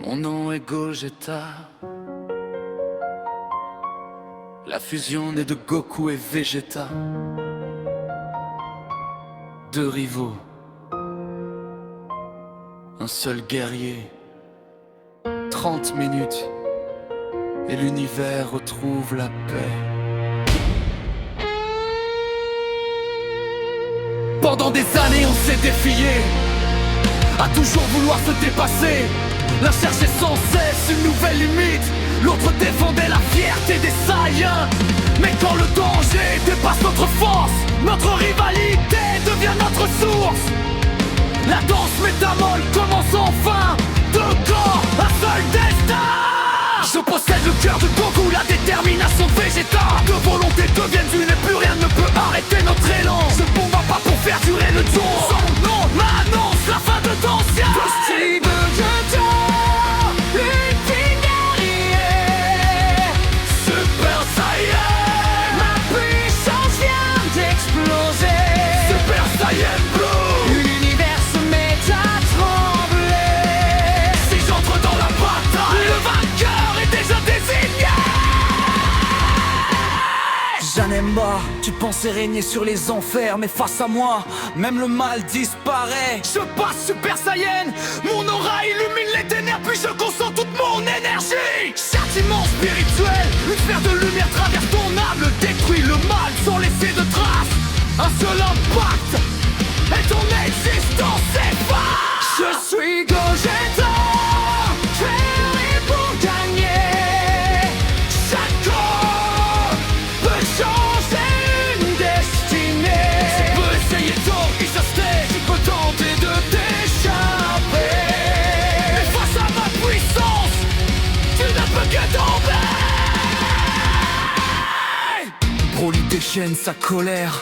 Mon nom est Gogeta. La fusion née de Goku et Vegeta. Deux rivaux, un seul guerrier. 30 minutes et l'univers retrouve la paix. Pendant des années on s'est défié à toujours vouloir se dépasser. L'un cherchait sans cesse une nouvelle limite, l'autre défendait la fierté des Saiyans. Mais quand le danger dépasse notre force, notre rivalité devient notre source. La danse métamole commence enfin. Deux corps, un seul destin. Je possède le cœur de Goku, la détermination de Vegeta. Deux volontés deviennent une et plus rien ne peut arrêter notre élan. Ce combat pas pour faire durer le tour. Son nom m'annonce la fin de Dancia. Je suis Vegeta, ultime guerrier, Super Saiyan. Ma puissance vient d'exploser. Super Saiyan Blue. L'univers se met à trembler. Si j'entre dans la bataille, le vainqueur est déjà désigné. Janemba, tu pensais régner sur les enfers, mais face à moi, même le mal disparaît. Je passe Super Saiyan, mon aura illumine les ténèbres, puis je concentre toute mon énergie. Châtiment spirituel, une sphère de lumière traverse ton âme, détruit le mal sans laisser de traces. Un seul impact, et ton existence s'efface. Je suis Gogeta, créé pour gagner. Chaque corps peut changer une destinée. Tu peux essayer d'enregistrer, tu peux tenter de t'échapper. Mais face à ma puissance, tu ne peux que tomber. Broly déchaîne sa colère,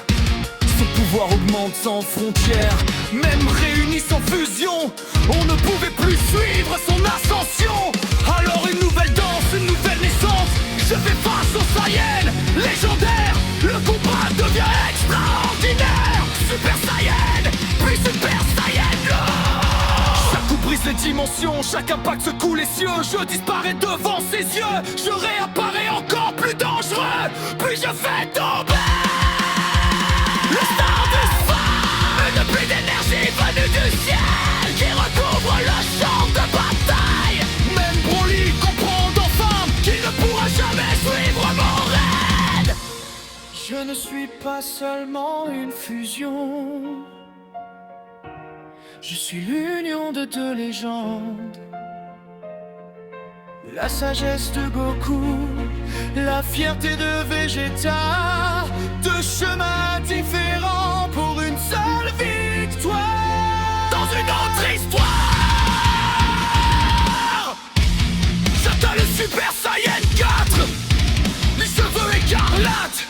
son pouvoir augmente sans frontières. Même réunis sans fusion, on ne pouvait plus suivre son ascension. Alors une nouvelle danse, une nouvelle naissance. Je fais face aux Saiyans légendaires. Le combat devient extraordinaire. Super Saiyan, puis Super Saiyan Blue. Chaque coup brise les dimensions, chaque impact secoue les cieux. Je disparais devant ses yeux, je réapparais encore plus dangereux. Puis je fais tomber le star du phare, une pluie d'énergie venue du ciel qui recouvre le champ de bataille. Même Broly comprend enfin qu'il ne pourra jamais suivre mon raid. Je ne suis pas seulement une fusion, je suis l'union de deux légendes. La sagesse de Goku, la fierté de Vegeta. Deux chemins différents pour une seule victoire. Dans une autre histoire, j'atteins le Super Saiyan 4. Les cheveux écarlates,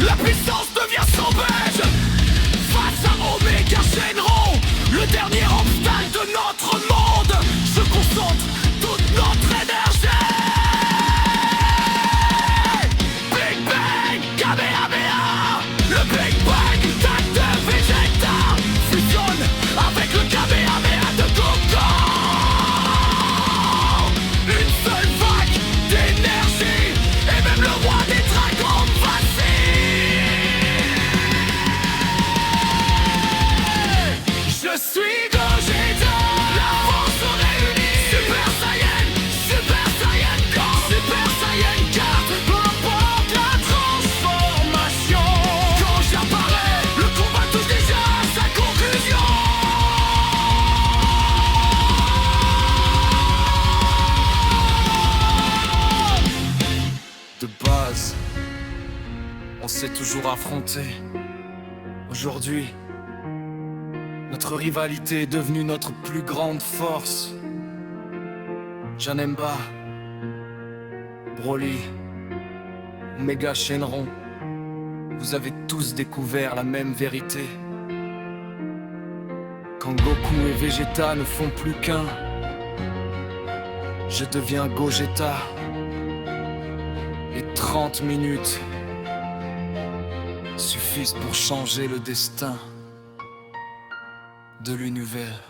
la puissance devient sauvage. Face à Omega Shenron, le dernier obstacle de notre monde, je concentre toute notre énergie. Big Bang, Kamehameha. Le Big Bang attaque de Vegeta fusionne avec le Kamehameha de Goku. Une seule vague d'énergie et même le roi des dragons vacille. Je suis Gogeta, la force réunie. Super Saiyan, Super Saiyan Blue, Super Saiyan 4, peu importe la transformation. Quand j'apparais, le combat touche déjà à sa conclusion. De base, on s'est toujours affrontés. Aujourd'hui, notre rivalité est devenue notre plus grande force. Janemba, Broly, Omega Shenron, vous avez tous découvert la même vérité. Quand Goku et Vegeta ne font plus qu'un, je deviens Gogeta. Et 30 minutes suffisent pour changer le destin de l'univers.